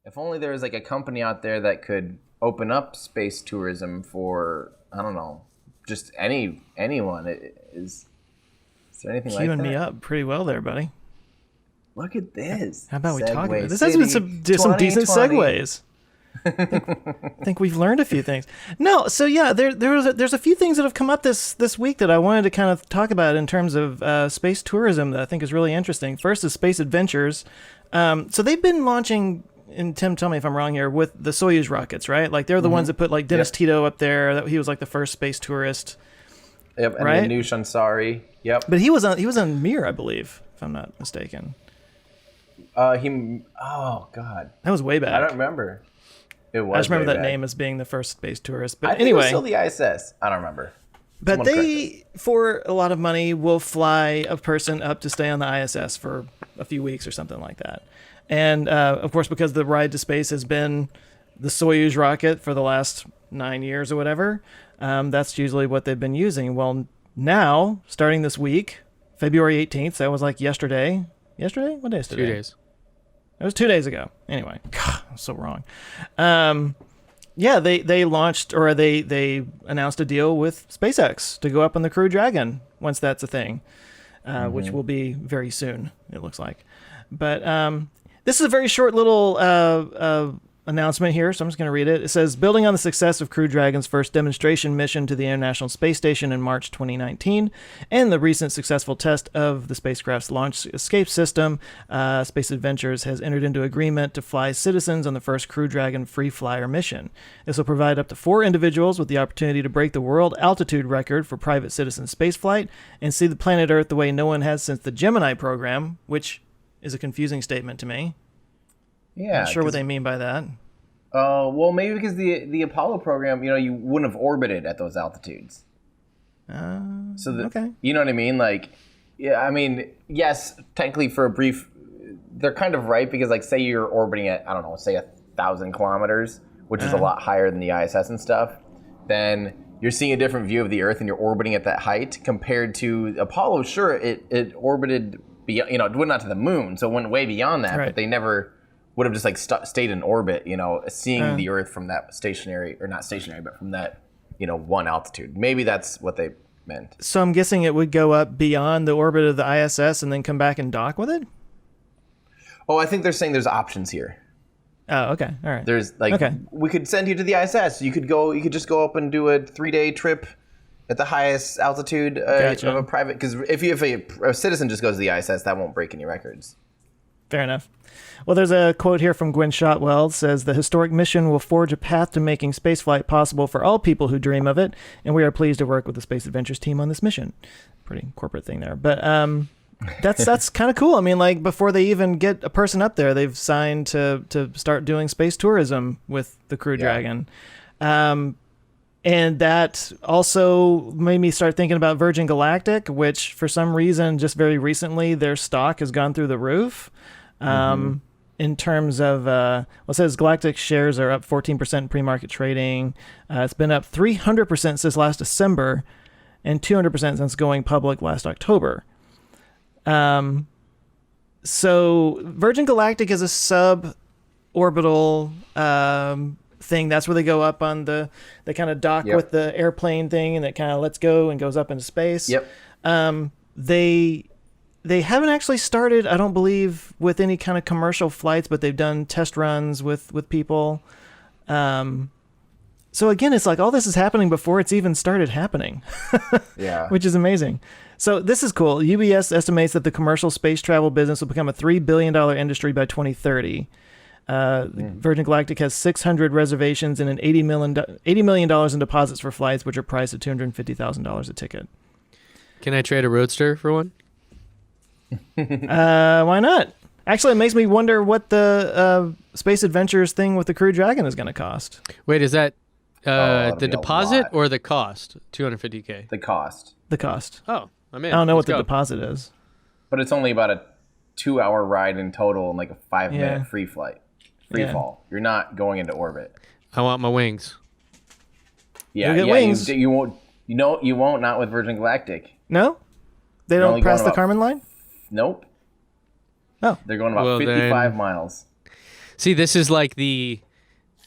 If only there was like a company out there that could open up space tourism for, I don't know, just anyone. Is there anything like that? Queuing me up pretty well there, buddy. Look at this. How about we talk about Segway this? Has been some decent 2020. segues. I think we've learned a few things. No, so yeah, there's a few things that have come up this week that I wanted to kind of talk about in terms of space tourism that I think is really interesting. First is Space Adventures. So they've been launching, and Tim, tell me if I'm wrong here, with the Soyuz rockets, right? Like they're the ones that put like Dennis Tito up there. That he was like the first space tourist. Yep, and right? Anush Ansari. Yep. But he was on Mir, I believe, if I'm not mistaken. Oh God. That was way back. I don't remember. It was. I just remember way that back. name as being the first space tourist. But I think anyway, it was still the ISS. I don't remember. but Someone correct me. they, for a lot of money, will fly a person up to stay on the ISS for a few weeks or something like that. And of course, because the ride to space has been the Soyuz rocket for the last 9 years or whatever, that's usually what they've been using. Well, now, starting this week, February 18th, that was like yesterday. Yesterday? What day is today? 2 days. It was 2 days ago. Anyway, God, I'm so wrong. Yeah, they launched, or they announced a deal with SpaceX to go up on the Crew Dragon once that's a thing, which will be very soon, it looks like. But this is a very short little announcement here, so I'm just going to read it. It says, building on the success of Crew Dragon's first demonstration mission to the International Space Station in March 2019, and the recent successful test of the spacecraft's launch escape system, Space Adventures has entered into agreement to fly citizens on the first Crew Dragon free flyer mission. This will provide up to 4 individuals with the opportunity to break the world altitude record for private citizen spaceflight and see the planet Earth the way no one has since the Gemini program, which is a confusing statement to me. Yeah. Not sure what they mean by that. Well, maybe because the Apollo program, you wouldn't have orbited at those altitudes. Okay. You know what I mean? Like, yeah, I mean, yes, technically for a brief, they're kind of right because, like, say you're orbiting at, I don't know, say 1,000 kilometers, which is a lot higher than the ISS and stuff, then you're seeing a different view of the Earth and you're orbiting at that height compared to Apollo. Sure, it orbited, beyond, it went not to the moon, so it went way beyond that, Right. but they never would have just like stayed in orbit, seeing the Earth from that stationary, or not stationary, but from that, one altitude. Maybe that's what they meant. So I'm guessing it would go up beyond the orbit of the ISS and then come back and dock with it? Oh, I think they're saying there's options here. Oh, okay. All right. There's like, we could send you to the ISS. You could just go up and do a 3-day trip at the highest altitude Gotcha. of a private, because if a citizen just goes to the ISS, that won't break any records. Fair enough. Well, there's a quote here from Gwen Shotwell. It says, the historic mission will forge a path to making spaceflight possible for all people who dream of it, and we are pleased to work with the Space Adventures team on this mission. Pretty corporate thing there. But that's kind of cool. I mean, like, before they even get a person up there, they've signed to start doing space tourism with the Crew Dragon. And that also made me start thinking about Virgin Galactic, which for some reason, just very recently, their stock has gone through the roof. In terms of, it says Galactic shares are up 14% in pre-market trading. It's been up 300% since last December and 200% since going public last October. So Virgin Galactic is a sub-orbital thing. That's where they go up on they kind of dock with the airplane thing, and it kind of lets go and goes up into space. Yep. They haven't actually started, I don't believe, with any kind of commercial flights, but they've done test runs with people. So again, it's like all this is happening before it's even started happening. Yeah. Which is amazing. So this is cool. UBS estimates that the commercial space travel business will become a $3 billion industry by 2030. Virgin Galactic has 600 reservations and $80 million in deposits for flights, which are priced at $250,000 a ticket. Can I trade a Roadster for one? Why not? Actually, it makes me wonder what the Space Adventures thing with the Crew Dragon is going to cost. Wait, is that that'll the be a deposit lot. or the cost? $250K. The cost. The cost. Oh, I'm in. I don't know Let's what the go. deposit is. But it's only about a 2-hour ride in total and like a 5-minute free flight. Free fall. You're not going into orbit. I want my wings. Yeah, You'll get wings. You won't. You won't. Not with Virgin Galactic. No? They They're don't only press going the about- Kármán line? Nope. Oh. They're going about Well, 55 then- miles. See, this is like the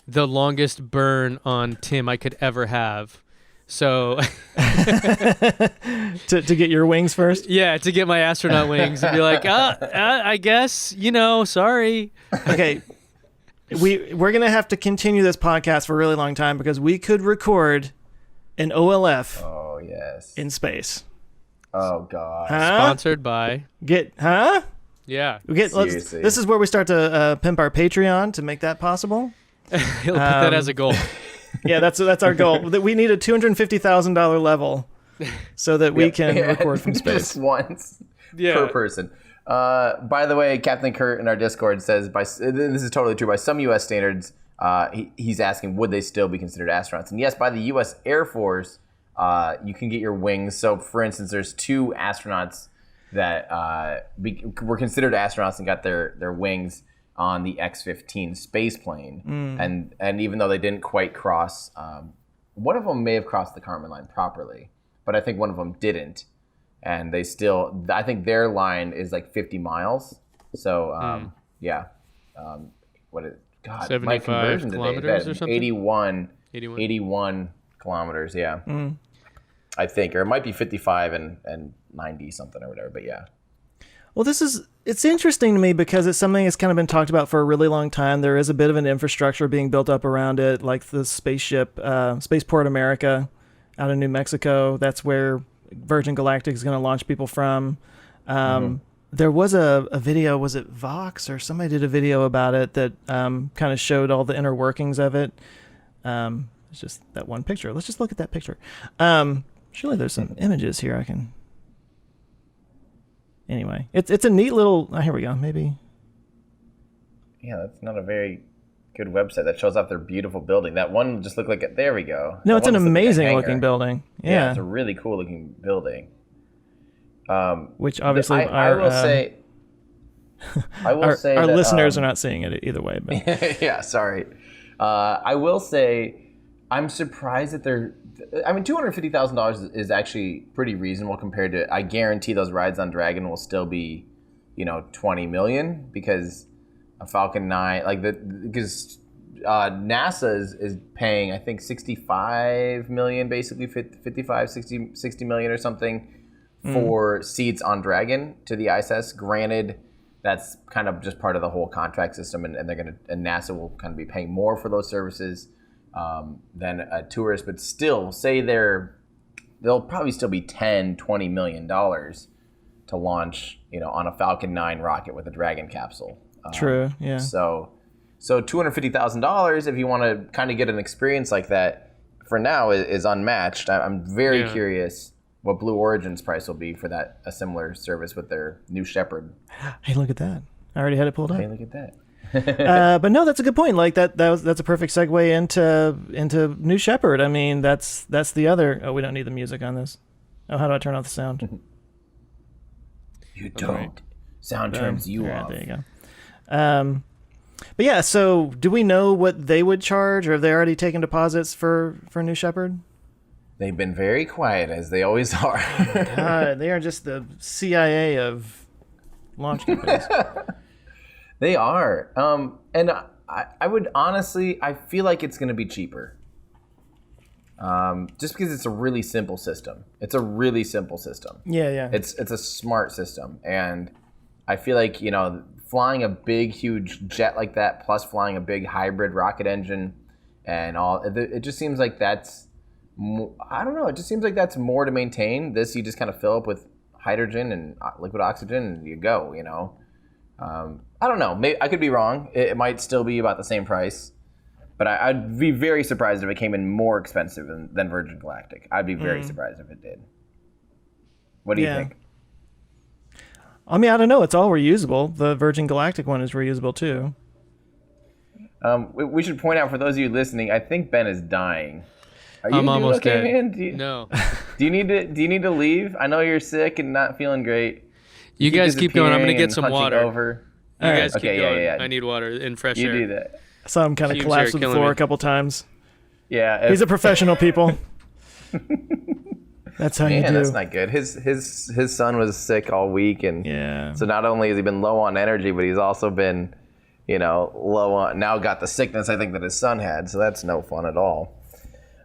longest burn on Tim I could ever have. So to get your wings first. yeah, to get my astronaut wings and be like, I guess, sorry. Okay. We're gonna have to continue this podcast for a really long time because we could record an OLF Oh yes. in space. Oh god. Sponsored by. Yeah. Seriously. This is where we start to pimp our Patreon to make that possible. He'll put that as a goal. Yeah, that's our goal. That we need a $250,000 level so that we can record from space just once Yeah. per person. By the way, Captain Kurt in our Discord says, this is totally true, by some U.S. standards, he's asking, would they still be considered astronauts? And yes, by the U.S. Air Force, you can get your wings. So, for instance, there's 2 astronauts that were considered astronauts and got their wings on the X-15 space plane. And even though they didn't quite cross, one of them may have crossed the Kármán line properly, but I think one of them didn't. And they still, I think their line is like 50 miles. So, yeah. What is, God, 75 my conversion kilometers today, or something? 81 kilometers, yeah. I think, or it might be 55 and 90 something or whatever, but yeah. Well, it's interesting to me because it's something that's kind of been talked about for a really long time. There is a bit of an infrastructure being built up around it, like the spaceship, Spaceport America out in New Mexico. That's where Virgin Galactic is going to launch people from. There was a video, was it Vox or somebody did a video about it that kind of showed all the inner workings of it. It's just that one picture. Let's just look at that picture. Surely there's some images here I can... Anyway, it's a neat little... Oh, here we go, maybe. Yeah, that's not a very good website that shows off their beautiful building. That one just looked like it. There we go. No, That it's an one just looked like a amazing hangar. looking building. Yeah, Yeah. it's a really cool looking building. Which obviously I will say... I will say our that, listeners are not seeing it either way. But yeah, sorry. I will say I'm surprised that they're... I mean, $250,000 is actually pretty reasonable compared to... I guarantee those rides on Dragon will still be, $20 million because a Falcon 9... because NASA is paying, I think, $65 million, basically 55, 60 million or something for seats on Dragon to the ISS. Granted, that's kind of just part of the whole contract system, and NASA will kind of be paying more for those services than a tourist, but still, say they'll probably still be $10-20 million to launch, on a Falcon 9 rocket with a Dragon capsule. true, yeah. So $250,000, if you want to kind of get an experience like that, for now is unmatched. I'm very curious what Blue Origin's price will be for a similar service with their New Shepard. Hey, look at that! I already had it pulled up. Hey, look at that. But no, that's a good point. Like that's a perfect segue into New Shepard. I mean, that's the other. Oh, we don't need the music on this. Oh, how do I turn off the sound? You don't. Right. Sound turns you off. There you go. But yeah, so do we know what they would charge, or have they already taken deposits for New Shepard? They've been very quiet, as they always are. God, they are just the CIA of launch companies. They are. And I would honestly, I feel like it's going to be cheaper. Just because it's a really simple system. It's a really simple system. Yeah. It's a smart system. And I feel like, flying a big, huge jet like that, plus flying a big hybrid rocket engine and all, it just seems like that's, I don't know, it just seems like that's more to maintain. This, you just kind of fill up with hydrogen and liquid oxygen and you go, I don't know. Maybe, I could be wrong. It might still be about the same price. But I'd be very surprised if it came in more expensive than Virgin Galactic. I'd be very surprised if it did. What do you think? I mean, I don't know. It's all reusable. The Virgin Galactic one is reusable too. We should point out for those of you listening, I think Ben is dying. Are you I'm almost okay, dead. man? No. Do you need to leave? I know you're sick and not feeling great. You guys keep going. I'm gonna get some water. Over. You guys keep going. Yeah. I need water and fresh air. You do that. I saw him kind of collapse to the floor a couple times. Yeah. He's a professional, people. That's how you do. That's not good. His son was sick all week, and so not only has he been low on energy, but he's also been low on, now got the sickness I think that his son had, so that's no fun at all.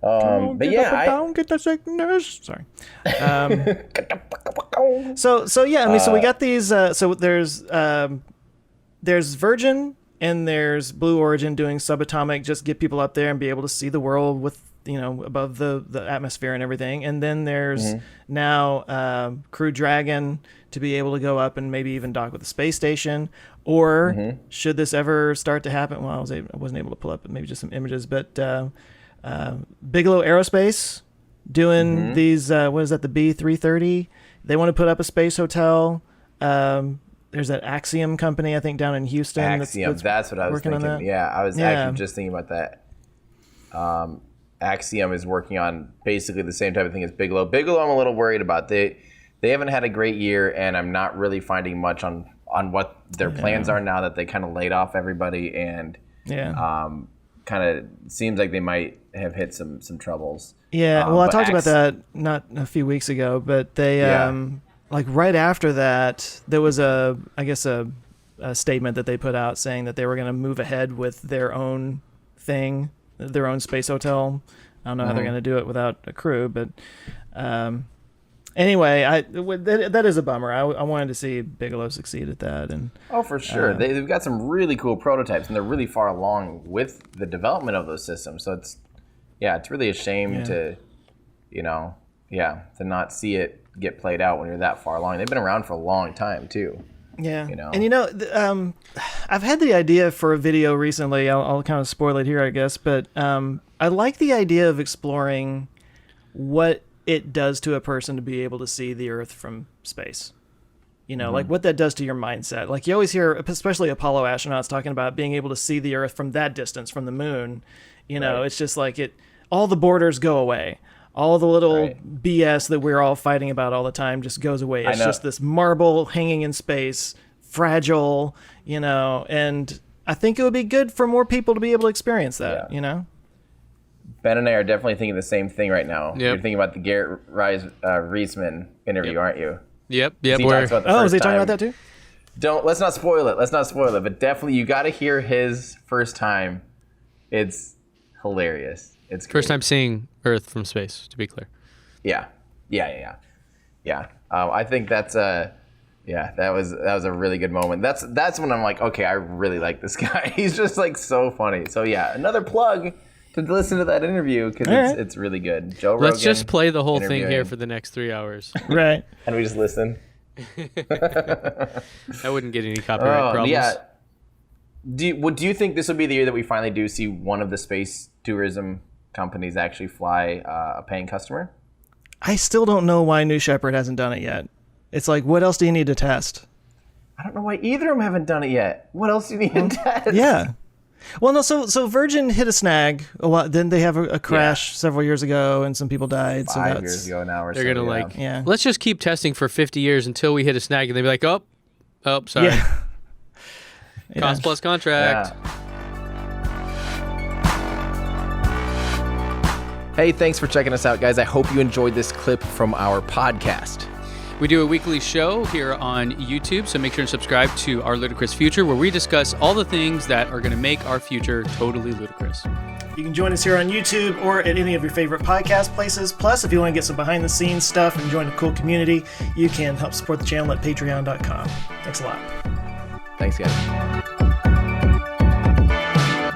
Don't But get yeah, up and down, get the sickness. Sorry. So yeah, I mean, so we got these. So there's Virgin and there's Blue Origin doing subatomic, just get people up there and be able to see the world with above the atmosphere and everything. And then there's now Crew Dragon to be able to go up and maybe even dock with the space station. Or should this ever start to happen? Well, I wasn't able to pull up maybe just some images, but Bigelow Aerospace doing these. What is that? The B330. They want to put up a space hotel. There's that Axiom company, I think, down in Houston. Axiom, that's what I was thinking. Yeah, I was actually just thinking about that. Axiom is working on basically the same type of thing as Bigelow. Bigelow, I'm a little worried about. They haven't had a great year, and I'm not really finding much on what their plans are now that they kind of laid off everybody, and kind of seems like they might have hit some troubles. Yeah, well, I talked about that not a few weeks ago, but they like right after that, there was a statement that they put out saying that they were going to move ahead with their own thing, their own space hotel. I don't know how they're going to do it without a crew, but anyway, that is a bummer. I wanted to see Bigelow succeed at that, and for sure, they've got some really cool prototypes, and they're really far along with the development of those systems. So it's really a shame to not see it get played out when you're that far along. They've been around for a long time too. Yeah, and I've had the idea for a video recently. I'll kind of spoil it here, I guess, but I like the idea of exploring what it does to a person to be able to see the Earth from space. Like what that does to your mindset. Like you always hear, especially Apollo astronauts, talking about being able to see the Earth from that distance, from the moon. It's just like all the borders go away. All the little BS that we're all fighting about all the time just goes away. It's just this marble hanging in space, fragile, and I think it would be good for more people to be able to experience that, Ben and I are definitely thinking the same thing right now. Yep. You're thinking about the Garrett Reisman interview, aren't you? Yep. Is he talking about that too? Let's not spoil it. But definitely, you got to hear his first time. It's hilarious. It's great. First time seeing Earth from space, to be clear. Yeah. I think that's that was a really good moment. That's when I'm like, okay, I really like this guy. He's just like so funny. So yeah, another plug to listen to that interview because it's really good. Joe Rogan. Let's just play the whole thing here for the next 3 hours. Right. And we just listen. I wouldn't get any copyright problems. Yeah. Do you think this will be the year that we finally do see one of the space tourism companies actually fly a paying customer? I still don't know why New Shepard hasn't done it yet. It's like, what else do you need to test? I don't know why either of them haven't done it yet. What else do you need to test? Yeah. Well, no, so Virgin hit a snag a lot. Then they have a crash several years ago, and some people died. 5 years ago now, or they're gonna let's just keep testing for 50 years until we hit a snag, and they'll be like, oh, sorry. Yeah. Cost plus contract. Yeah. Hey, thanks for checking us out, guys. I hope you enjoyed this clip from our podcast. We do a weekly show here on YouTube, so make sure to subscribe to Our Ludicrous Future, where we discuss all the things that are going to make our future totally ludicrous. You can join us here on YouTube or at any of your favorite podcast places. Plus, if you want to get some behind-the-scenes stuff and join a cool community, you can help support the channel at patreon.com. Thanks a lot. Thanks, guys.